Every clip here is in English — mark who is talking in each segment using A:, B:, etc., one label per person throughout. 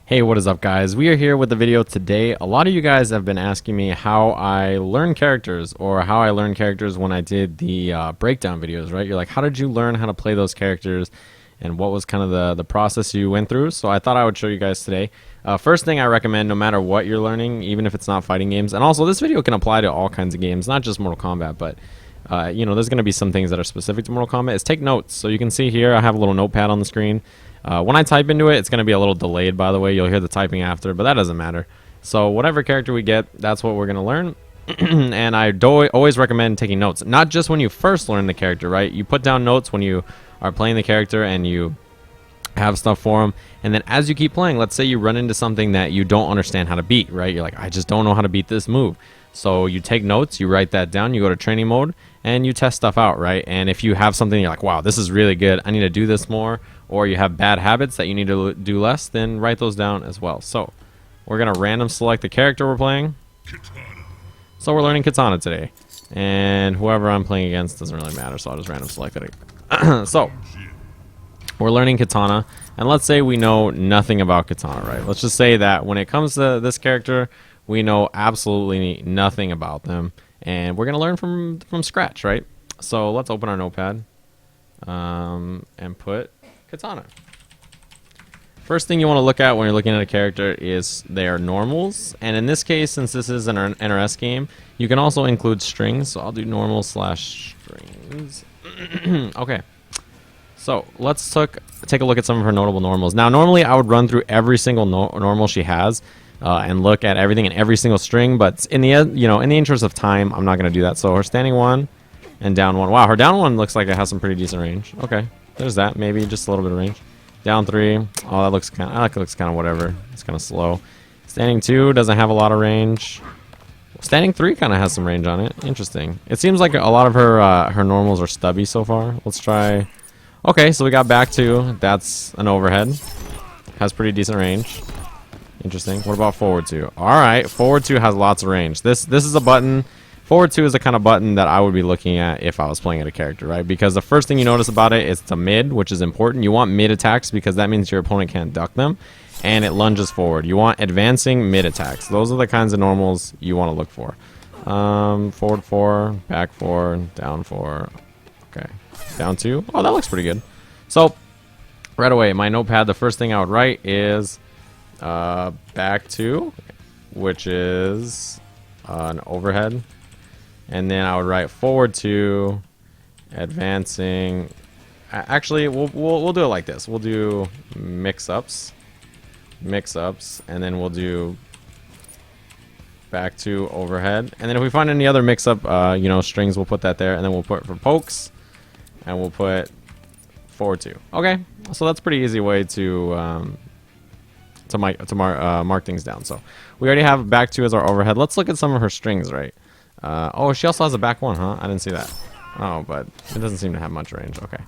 A: Hey, what is up, guys? We are here with the video today. A lot of you guys have been asking me how I learn characters, or how I learned characters when I did the breakdown videos, right? You're like, how did you learn how to play those characters, and what was kind of the process you went through? So I thought I would show you guys today. First thing I recommend, no matter what you're learning, even if it's not fighting games, and also this video can apply to all kinds of games, not just Mortal Kombat, but you know, there's going to be some things that are specific to Mortal Kombat, is take notes. So you can see here, I have a little notepad on the screen. When I type into it, it's going to be a little delayed, by the way. You'll hear the typing after, but that doesn't matter. So whatever character we get, that's what we're going to learn. And I always recommend taking notes. Not just when you first learn the character, right? You put down notes when you are playing the character and you have stuff for them. And then as you keep playing, let's say you run into something that you don't understand how to beat, right? You're like, I just don't know how to beat this move. So you take notes, you write that down, you go to training mode, and you test stuff out, right? And if you have something you're like, wow, this is really good, I need to do this more, or you have bad habits that you need to do less, then write those down as well. So we're going to random select the character we're playing. So we're learning Katana today. And whoever I'm playing against doesn't really matter, so I'll just random select it. So we're learning Katana, and let's say we know nothing about Katana, right? Let's just say that when it comes to this character, we know absolutely nothing about them, and we're going to learn from scratch, right? So let's open our notepad and put Katana. First thing you want to look at when you're looking at a character is their normals, and in this case, since this is an NRS game, you can also include strings, so I'll do normal / strings. Okay, so let's take a look at some of her notable normals. Now, normally I would run through every single normal she has and look at everything in every single string, but in the end, you know, in the interest of time, I'm not going to do that. So her standing 1 and down 1. Wow, her down 1 looks like it has some pretty decent range. Okay, there's that. Maybe just a little bit of range. Down 3. Oh, that looks kind of whatever. It's kind of slow. Standing 2 doesn't have a lot of range. Standing 3 kind of has some range on it. Interesting. It seems like a lot of her normals are stubby so far. Let's try. Okay, so we got back 2. That's an overhead. Has pretty decent range. Interesting. What about forward 2? All right, forward 2 has lots of range. This is a button. Forward 2 is the kind of button that I would be looking at if I was playing at a character, right? Because the first thing you notice about it is it's a mid, which is important. You want mid attacks because that means your opponent can't duck them, and it lunges forward. You want advancing mid attacks. Those are the kinds of normals you want to look for. Forward 4, back 4, down 4. Okay, down 2. Oh, that looks pretty good. So right away, my notepad, the first thing I would write is back 2, which is an overhead. And then I would write forward 2, advancing. Actually, we'll do it like this. We'll do mix-ups, and then we'll do back 2, overhead. And then if we find any other mix-up, you know, strings, we'll put that there. And then we'll put for pokes, and we'll put forward 2. Okay, so that's a pretty easy way to mark things down. So we already have back 2 as our overhead. Let's look at some of her strings, right? Oh, she also has a back 1, huh? I didn't see that. Oh, but it doesn't seem to have much range. Okay.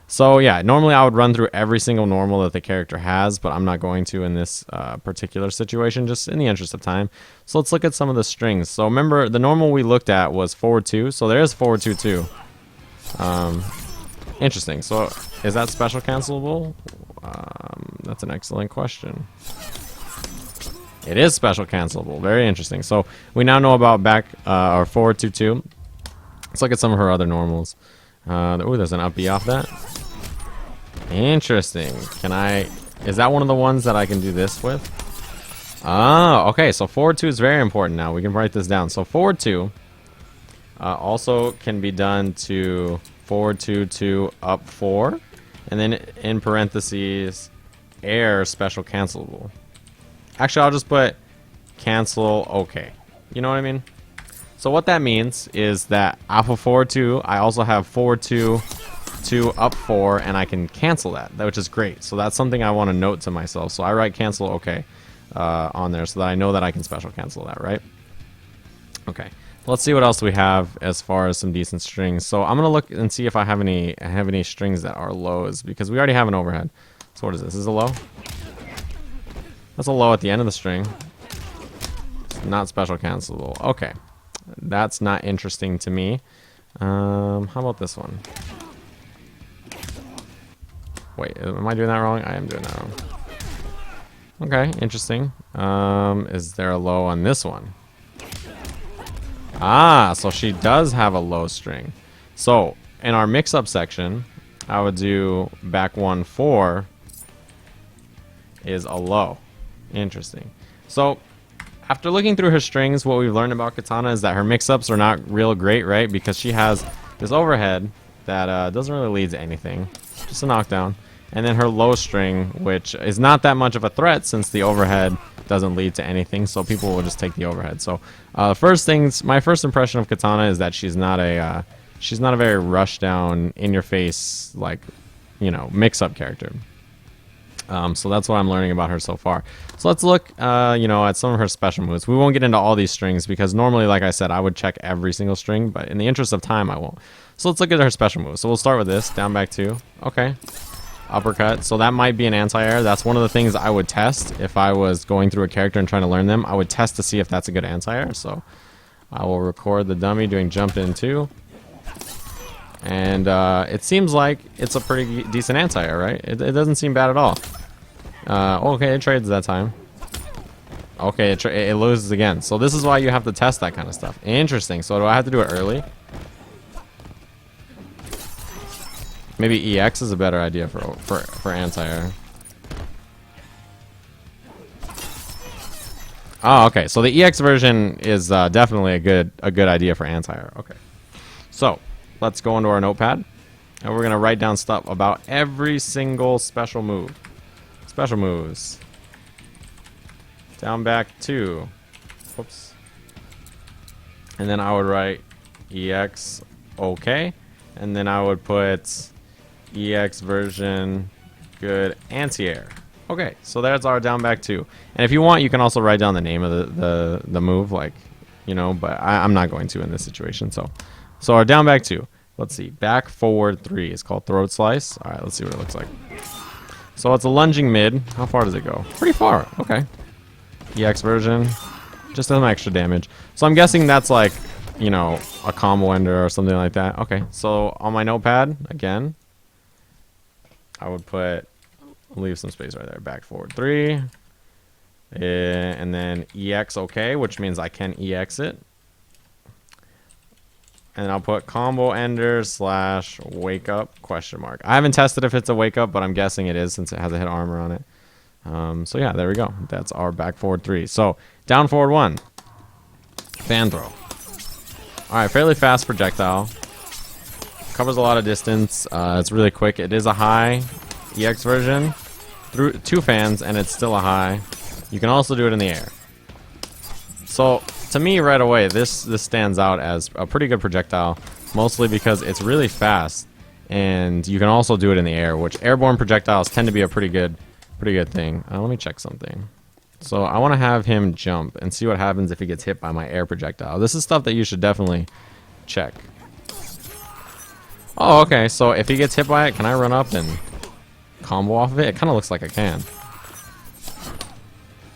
A: So yeah, normally I would run through every single normal that the character has, but I'm not going to in this particular situation, just in the interest of time. So let's look at some of the strings. So remember, the normal we looked at was forward 2, so there is forward 2 too. Interesting. So is that special cancelable? That's an excellent question. It is special cancelable. Very interesting. So we now know about back or forward 2-2. Let's look at some of her other normals. Oh, there's an up B off that. Interesting. Is that one of the ones that I can do this with? Oh, okay. So forward 2 is very important now. We can write this down. So forward 2 also can be done to forward 2 to up 4. And then in parentheses, air special cancelable. Actually, I'll just put cancel okay. You know what I mean? So what that means is that alpha forward 2, I also have forward 2 to up 4, and I can cancel that, which is great. So that's something I want to note to myself. So I write cancel okay on there so that I know that I can special cancel that, right? Okay. Let's see what else we have as far as some decent strings. So I'm going to look and see if I have any strings that are lows, because we already have an overhead. So what is this? Is this a low? That's a low at the end of the string. It's not special cancelable. Okay. That's not interesting to me. How about this one? Wait, am I doing that wrong? I am doing that wrong. Okay, interesting. Is there a low on this one? Ah, so she does have a low string. So in our mix-up section, I would do back 1 4 is a low. Interesting. So after looking through her strings, what we've learned about Katana is that her mix-ups are not real great, right? Because she has this overhead that doesn't really lead to anything, just a knockdown. And then her low string, which is not that much of a threat since the overhead doesn't lead to anything, so people will just take the overhead. So my first impression of Katana is that she's not a very rush down, in your face, like, you know, mix up character. So that's what I'm learning about her so far. So let's look, you know, at some of her special moves. We won't get into all these strings because normally, like I said, I would check every single string, but in the interest of time, I won't. So let's look at her special moves. So we'll start with this, down back 2. Okay. Uppercut. So that might be an anti-air. That's one of the things I would test if I was going through a character and trying to learn them. I would test to see if that's a good anti-air. So I will record the dummy doing jump in 2. And it seems like it's a pretty decent anti-air, right? It doesn't seem bad at all. Okay, it trades that time. Okay, it loses again. So this is why you have to test that kind of stuff. Interesting. So do I have to do it early? Maybe EX is a better idea for anti-air. Oh, okay. So the EX version is definitely a good idea for anti-air. Okay. So let's go into our notepad, and we're gonna write down stuff about every single special move. Special moves. Down back 2. Whoops. And then I would write EX okay, and then I would put EX version good anti-air. Okay, so that's our down back 2. And if you want, you can also write down the name of the move, like, you know, but I'm not going to in this situation. So our down back 2. Let's see. Back forward 3 is called throat slice. All right, let's see what it looks like. So it's a lunging mid. How far does it go? Pretty far. Okay. EX version. Just some extra damage. So I'm guessing that's like, you know, a combo ender or something like that. Okay, so on my notepad, again, I would put, leave some space right there, back forward 3, and then EX okay, which means I can EX it. And I'll put combo ender / wake up question mark. I haven't tested if it's a wake up, but I'm guessing it is since it has a hit armor on it. So yeah, there we go. That's our back forward 3. So down forward 1, fan throw. All right, fairly fast projectile. Covers a lot of distance. It's really quick. It is a high EX version through 2 fans, and it's still a high. You can also do it in the air. So to me, right away, this stands out as a pretty good projectile, mostly because it's really fast, and you can also do it in the air, which airborne projectiles tend to be a pretty good thing. Let me check something. So I want to have him jump and see what happens if he gets hit by my air projectile. This is stuff that you should definitely check. Oh, okay. So if he gets hit by it, can I run up and combo off of it? It kind of looks like I can.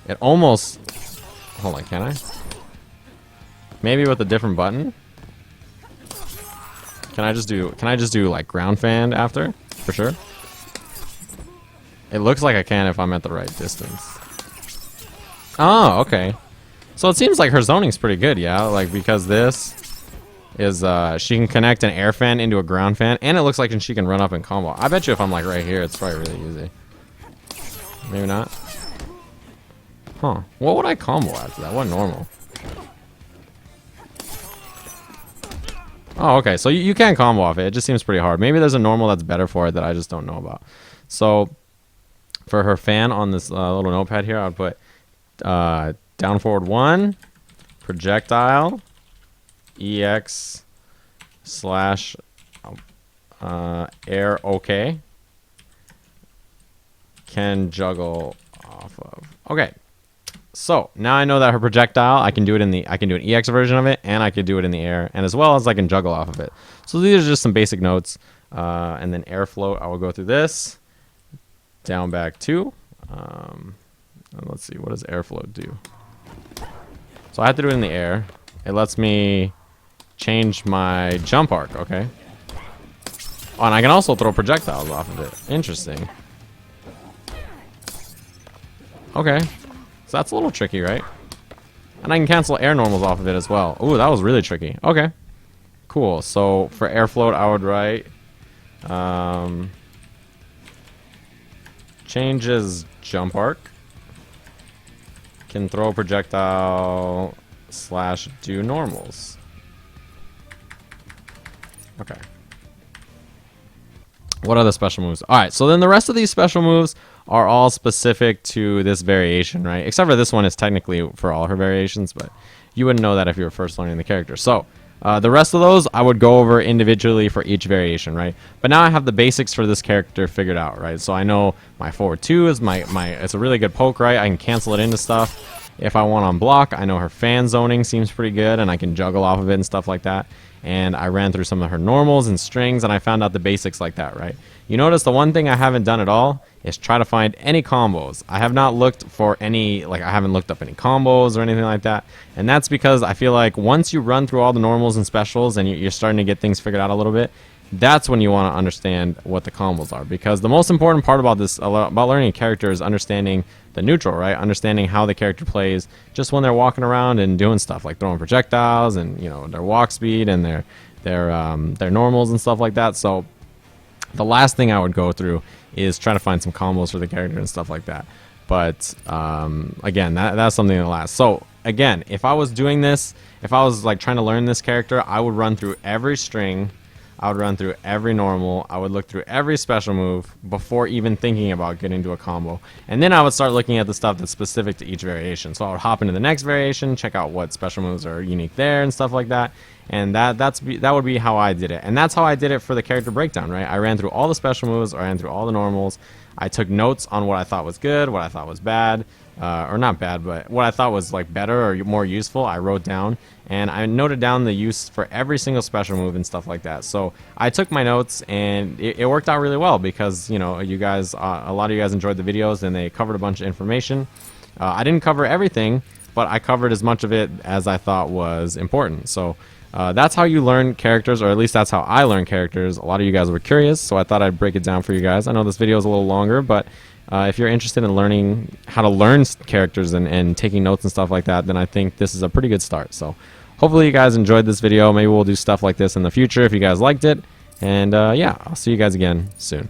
A: It almost... Hold on, can I? Maybe with a different button? Can I just do like ground fan after? For sure. It looks like I can if I'm at the right distance. Oh, okay. So it seems like her zoning's pretty good, yeah? Like, because this is, she can connect an air fan into a ground fan, and it looks like she can run up and combo. I bet you if I'm, like, right here, it's probably really easy. Maybe not. Huh. What would I combo after that? What normal? Oh, okay. So you can combo off it. It just seems pretty hard. Maybe there's a normal that's better for it that I just don't know about. So for her fan on this little notepad here, I would put down forward 1, projectile, EX / air okay, can juggle off of. Okay. So now I know that her projectile, I can do an EX version of it, and I can do it in the air, and as well as I can juggle off of it. So these are just some basic notes. And then air float, I will go through this. Down back 2. Let's see, what does air float do? So I have to do it in the air. It lets me change my jump arc, okay. Oh, and I can also throw projectiles off of it. Interesting. Okay. So that's a little tricky, right? And I can cancel air normals off of it as well. Ooh, that was really tricky. Okay. Cool. So for air float, I would write changes jump arc. Can throw a projectile / do normals. Okay. What other special moves? Alright, so then the rest of these special moves are all specific to this variation, right? Except for this one is technically for all her variations, but you wouldn't know that if you were first learning the character. So, the rest of those I would go over individually for each variation, right? But now I have the basics for this character figured out, right? So I know my forward 2 is it's a really good poke, right? I can cancel it into stuff. If I want on block, I know her fan zoning seems pretty good, and I can juggle off of it and stuff like that. And I ran through some of her normals and strings, and I found out the basics like that, right? You notice the one thing I haven't done at all is try to find any combos. I have not looked for any, like I haven't looked up any combos or anything like that. And that's because I feel like once you run through all the normals and specials and you're starting to get things figured out a little bit, that's when you want to understand what the combos are. Because the most important part about this, about learning a character, is understanding the neutral, right? Understanding how the character plays just when they're walking around and doing stuff like throwing projectiles and, you know, their walk speed and their normals and stuff like that. So the last thing I would go through is try to find some combos for the character and stuff like that. But again, that's something that lasts. So again, if I was doing this, if I was like trying to learn this character, I would run through every string, I would run through every normal, I would look through every special move before even thinking about getting to a combo. And then I would start looking at the stuff that's specific to each variation. So I would hop into the next variation, check out what special moves are unique there and stuff like that. And that would be how I did it. And that's how I did it for the character breakdown, right? I ran through all the special moves, I ran through all the normals. I took notes on what I thought was good, what I thought was bad, or not bad, but what I thought was like better or more useful, I wrote down. And I noted down the use for every single special move and stuff like that. So I took my notes, and it worked out really well because, you know, you guys, a lot of you guys enjoyed the videos, and they covered a bunch of information. I didn't cover everything, but I covered as much of it as I thought was important. So that's how you learn characters, or at least that's how I learn characters. A lot of you guys were curious, so I thought I'd break it down for you guys. I know this video is a little longer, but if you're interested in learning how to learn characters and taking notes and stuff like that, then I think this is a pretty good start. So hopefully you guys enjoyed this video. Maybe we'll do stuff like this in the future if you guys liked it. And yeah, I'll see you guys again soon.